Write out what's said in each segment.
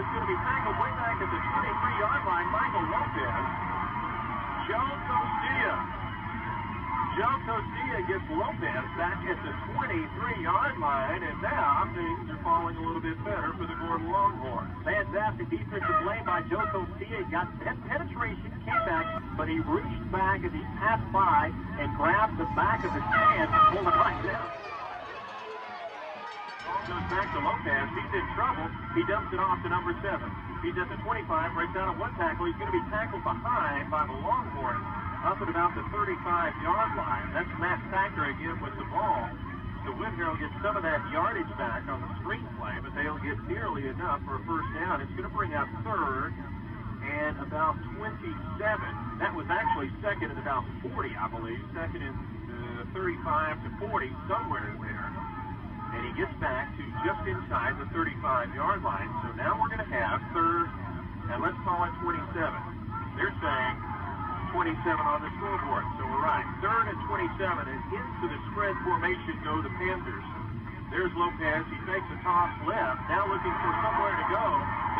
is going to be tackled way back at the 23-yard line. Michael Lopez. Joe Costilla gets Lopez back at the 23-yard line, and now things are falling a little bit better for the Gordon Longhorns. Fantastic defensive play by Joe Costilla. Got penetration, came back, but he reached back as he passed by and grabbed the back of his hand and pulled it right down. Ball goes back to Lopez. He's in trouble. He dumps it off to number 7. He's at the 25, breaks out of one tackle. He's going to be tackled behind by the Longhorns up at about the 35-yard line. That's Matt Thacker again with the ball. So Whitehall gets some of that yardage back on the screen play, but they'll get nearly enough for a first down. It's going to bring up third and about 27. That was actually second and about 40, I believe. Second and 35 to 40, somewhere there. And he gets back to just inside the 35-yard line. So now we're going to have third, and let's call it 27. They're saying 27 on the scoreboard, so we're right. Third and 27, and into the spread formation go the Panthers. There's Lopez. He takes a toss left, now looking for somewhere to go.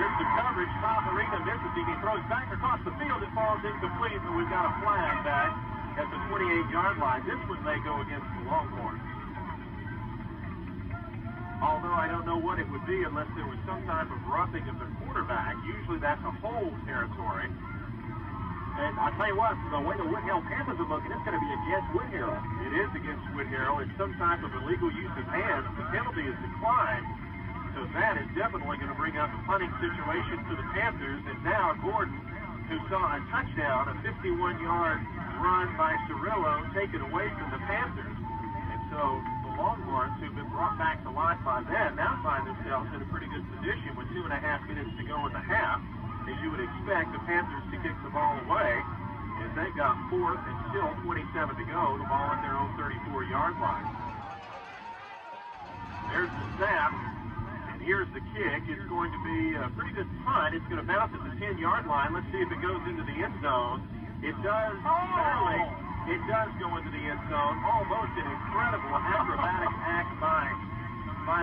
There's the coverage. Tom Arena misses him. He throws back across the field. It falls incomplete, but we've got a flag back at the 28-yard line. This one may go against the Longhorns. Although I don't know what it would be unless there was some type of roughing of the quarterback. Usually that's a hold territory. And I'll tell you what, the way the Whitehall Panthers are looking, it's going to be against Whitehall. It is against Whitehall. It's some type of illegal use of hands. The penalty is declined. So that is definitely going to bring up a punting situation for the Panthers. And now Gordon, who saw a touchdown, a 51-yard run by Cirillo, taken away from the Panthers. And so the Longhorns, who've been brought back to life by then, now find themselves in a pretty good position with 2.5 minutes to go in the half. As you would expect the Panthers to kick the ball away, as they've got fourth and still 27 to go, the ball at their own 34-yard line. There's the snap, and here's the kick. It's going to be a pretty good punt. It's going to bounce at the 10-yard line. Let's see if it goes into the end zone. It does, barely. It does go into the end zone. Almost an incredible acrobatic act by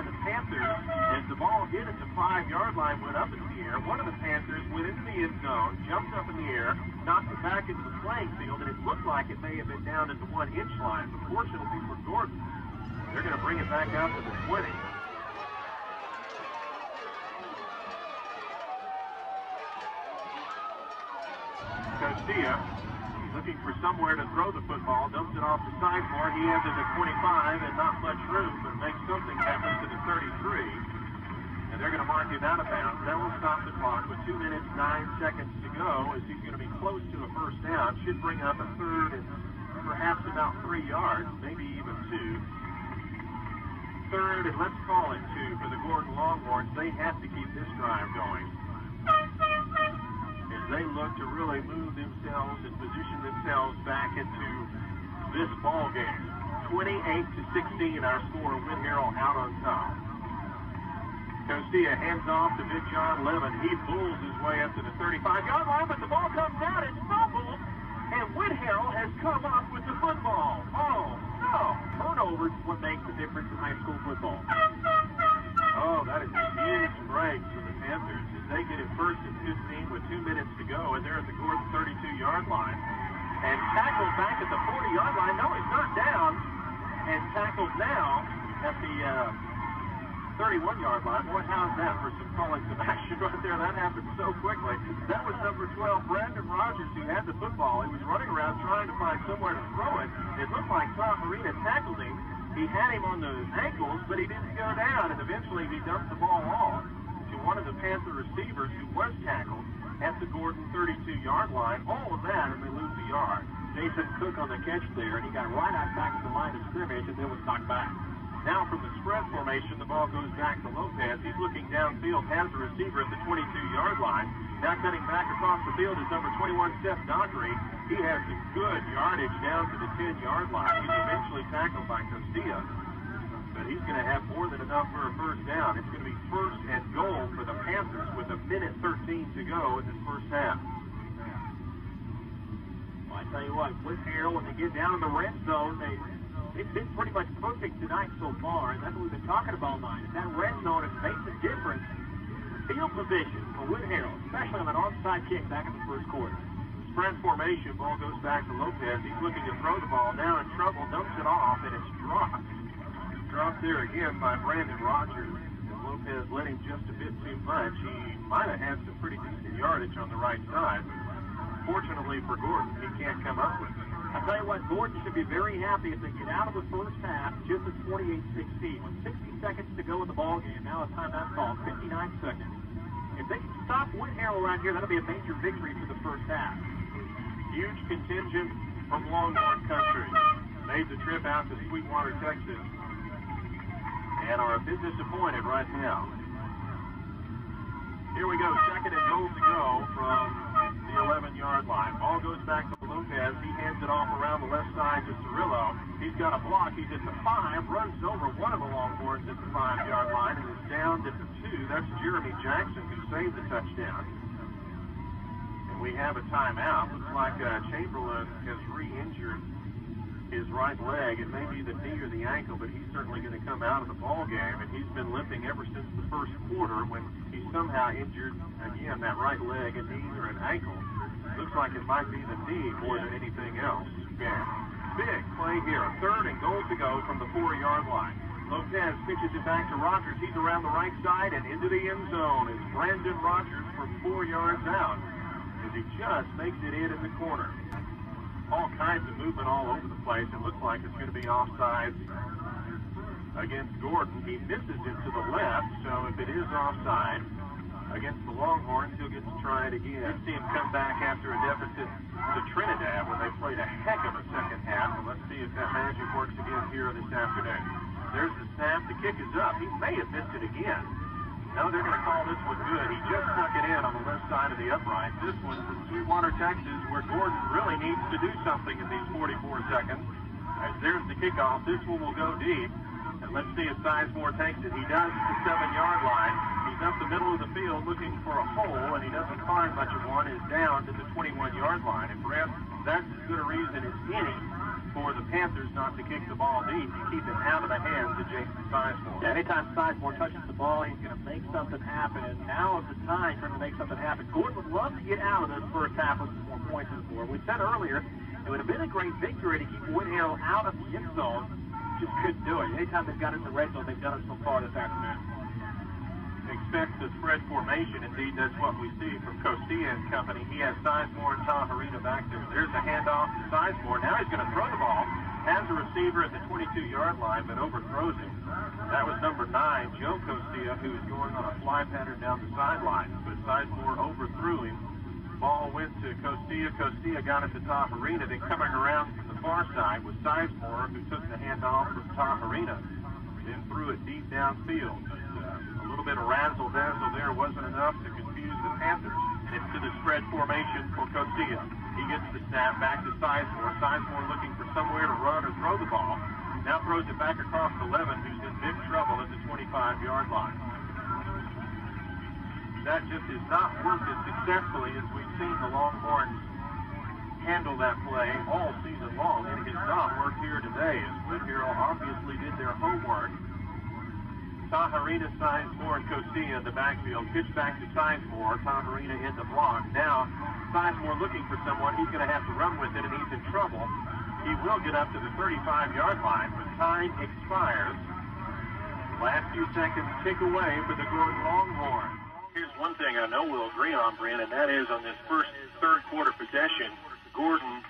the Panthers as the ball hit at the 5-yard line, went up in the air. One of the Panthers went into the end zone, jumped up in the air, knocked it back into the playing field, and it looked like it may have been down at the 1-inch line. But fortunately for Gordon, they're going to bring it back out to the 20. Costilla looking for somewhere to throw the football, dumps it off the sideboard. He has it at 25 and not much room, but makes something happen to the 33. And they're going to mark him out of bounds. That will stop the clock with 2 minutes, 9 seconds to go, as he's going to be close to a first down. Should bring up a third and perhaps about 3 yards, maybe even 2. Third, and let's call it 2 for the Gordon Longhorns. They have to keep this drive going as they look to really move themselves and position themselves back into this ball game. 28-16, our score. Whitehall out on top. Costilla hands off to Big John Levin. He pulls his way up to the 35-yard line, but the ball comes out. It's fumbled, and Whitehall has come up with the football. Oh, no. Turnovers is what makes the difference in high school football. Oh, that is a huge break for the Panthers as they get it first and 15 with 2 minutes to go, and they're at the Gordon 32-yard line. And tackled back at the 40-yard line. No, he's not down. And tackled now at the 31-yard line. Boy, how's that for some calling some action right there? That happened so quickly. That was number 12, Brandon Rogers, who had the football. He was running around trying to find somewhere to throw it. It looked like Tom Marina tackled him. He had him on the ankles, but he didn't go down, and eventually he dumped the ball off to one of the Panther receivers who was tackled at the Gordon 32-yard line. All of that, and they lose the yard. Jason Cook on the catch there, and he got right out back to the line of scrimmage, and then was knocked back. Now from the spread formation, the ball goes back to Lopez. He's looking downfield, has the receiver at the 22-yard line. Now cutting back across the field is number 21, Seth Dockery. He has some good yardage down to the 10-yard line. He's eventually tackled by Costilla, but he's going to have more than enough for a first down. It's going to be first and goal for the Panthers with 1:13 to go in this first half. Well, I tell you what, Whitehall, when they get down in the red zone, it's been pretty much perfect tonight so far, and that's what we've been talking about tonight. If that red zone has made the difference, field position for Wood-Harrell, especially on an onside kick back in the first quarter. Spread formation, ball goes back to Lopez. He's looking to throw the ball, now in trouble, dumps it off, and it's dropped. Dropped there again by Brandon Rogers. Lopez let him just a bit too much. He might have had some pretty decent yardage on the right side. Fortunately for Gordon, he can't come up with it. I'll tell you what, Gordon should be very happy if they get out of the first half just at 28-16. With 60 seconds to go in the ball game, now a timeout call, 59 seconds. If they can stop Wood-Harrell around here, that'll be a major victory for the first half. Huge contingent from Longhorn Country. Made the trip out to Sweetwater, Texas, and are a bit disappointed right now. Here we go, second and goal to go from the 11-yard line. Ball goes back to Lopez. He hands it off around the left side to Cirillo. He's got a block. He's at the 5, runs over one of the Longhorns at the 5-yard line, and is down at the 2. That's Jeremy Jackson, who saved the touchdown. And we have a timeout. Looks like Chamberlain has re-injured his right leg. It may be the knee or the ankle, but he's certainly going to come out of the ball game, and he's been limping ever since the first quarter when he somehow injured, again, that right leg, a knee or an ankle. Looks like it might be the knee more than anything else. Yeah. Big play here. A third and goal to go from the 4-yard line. Lopez pitches it back to Rogers. He's around the right side and into the end zone. It's Brandon Rogers from 4 yards out as he just makes it in the corner. All kinds of movement all over the place. It looks like it's going to be offside against Gordon. He misses it to the left, so if it is offside against the Longhorns, he'll get to try it again. Let's see him come back after a deficit to Trinidad when they played a heck of a second half. And let's see if that magic works again here this afternoon. There's the snap. The kick is up. He may have missed it again. No, they're going to call this one good. He just snuck it in on the left side of the upright. This one from Sweetwater, Texas, where Gordon really needs to do something in these 44 seconds. As there's the kickoff. This one will go deep. And let's see if Sizemore takes it. He does at the 7-yard line. He's up the middle of the field looking for a hole, and he doesn't find much of one. Is down to the 21-yard line. And perhaps that's as good a reason as any for the Panthers not to kick the ball deep and keep it out of the hands of Jason Sizemore. Yeah, anytime Sizemore touches the ball, he's going to make something happen, and now is the time for him to make something happen. Gordon would love to get out of this first half with some more points and score. We said earlier, it would have been a great victory to keep Wood-Harrell out of the end zone. Just couldn't do it. Anytime they've got it in the red zone, they've done it so far this afternoon. Expect the spread formation. Indeed, that's what we see from Costilla and company. He has Sizemore and Taharina back there. There's a handoff to Sizemore. Now he's going to throw the ball. Has a receiver at the 22-yard line, but overthrows him. That was number 9, Joe Costilla, who was going on a fly pattern down the sideline. But Sizemore overthrew him. Ball went to Costilla. Costilla got it to Taharina. Then coming around from the far side was Sizemore, who took the handoff from Taharina. Then threw it deep downfield. A little bit of razzle-dazzle there wasn't enough to confuse the Panthers. And it's to the spread formation for Costilla. He gets the snap back to Sizemore. Sizemore looking for somewhere to run or throw the ball. Now throws it back across to Levin, who's in big trouble at the 25-yard line. That just has not worked as successfully as we've seen the Longhorns handle that play all season long, and it has not worked here today, as Wood-Harrell obviously did their homework. Taharina, Sizemore, and Costilla in the backfield. Pitch back to Sizemore. Taharina in the block. Now, Sizemore looking for someone. He's going to have to run with it, and he's in trouble. He will get up to the 35-yard line, but time expires. Last few seconds tick away for the Gordon Longhorns. Here's one thing I know we'll agree on, Brent, and that is on this first third quarter possession, Gordon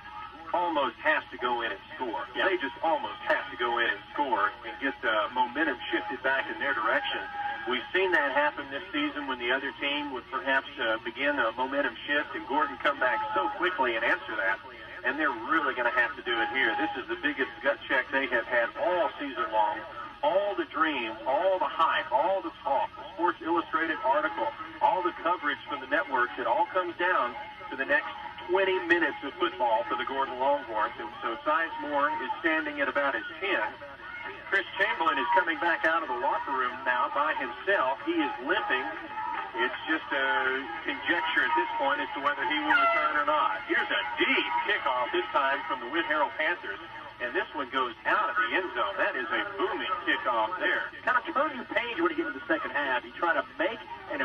almost has to go in and score. Yeah. They just almost have to go in and score and get the momentum shifted back in their direction. We've seen that happen this season when the other team would perhaps begin a momentum shift and Gordon come back so quickly and answer that. And they're really going to have to do it here. This is the biggest gut check they have had all season long. All the dreams, all the hype, all the talk, the Sports Illustrated article, all the coverage from the networks, it all comes down to the next 20 minutes of football for the Gordon Longhorns. And so Sizemore is standing at about his 10. Chris Chamberlain is coming back out of the locker room now by himself. He is limping. It's just a conjecture at this point as to whether he will return or not. Here's a deep kickoff, this time from the Wood-Harrell Panthers. And this one goes out of the end zone. That is a booming kickoff there. Kind of turn your page when you get into the second half. You try to make an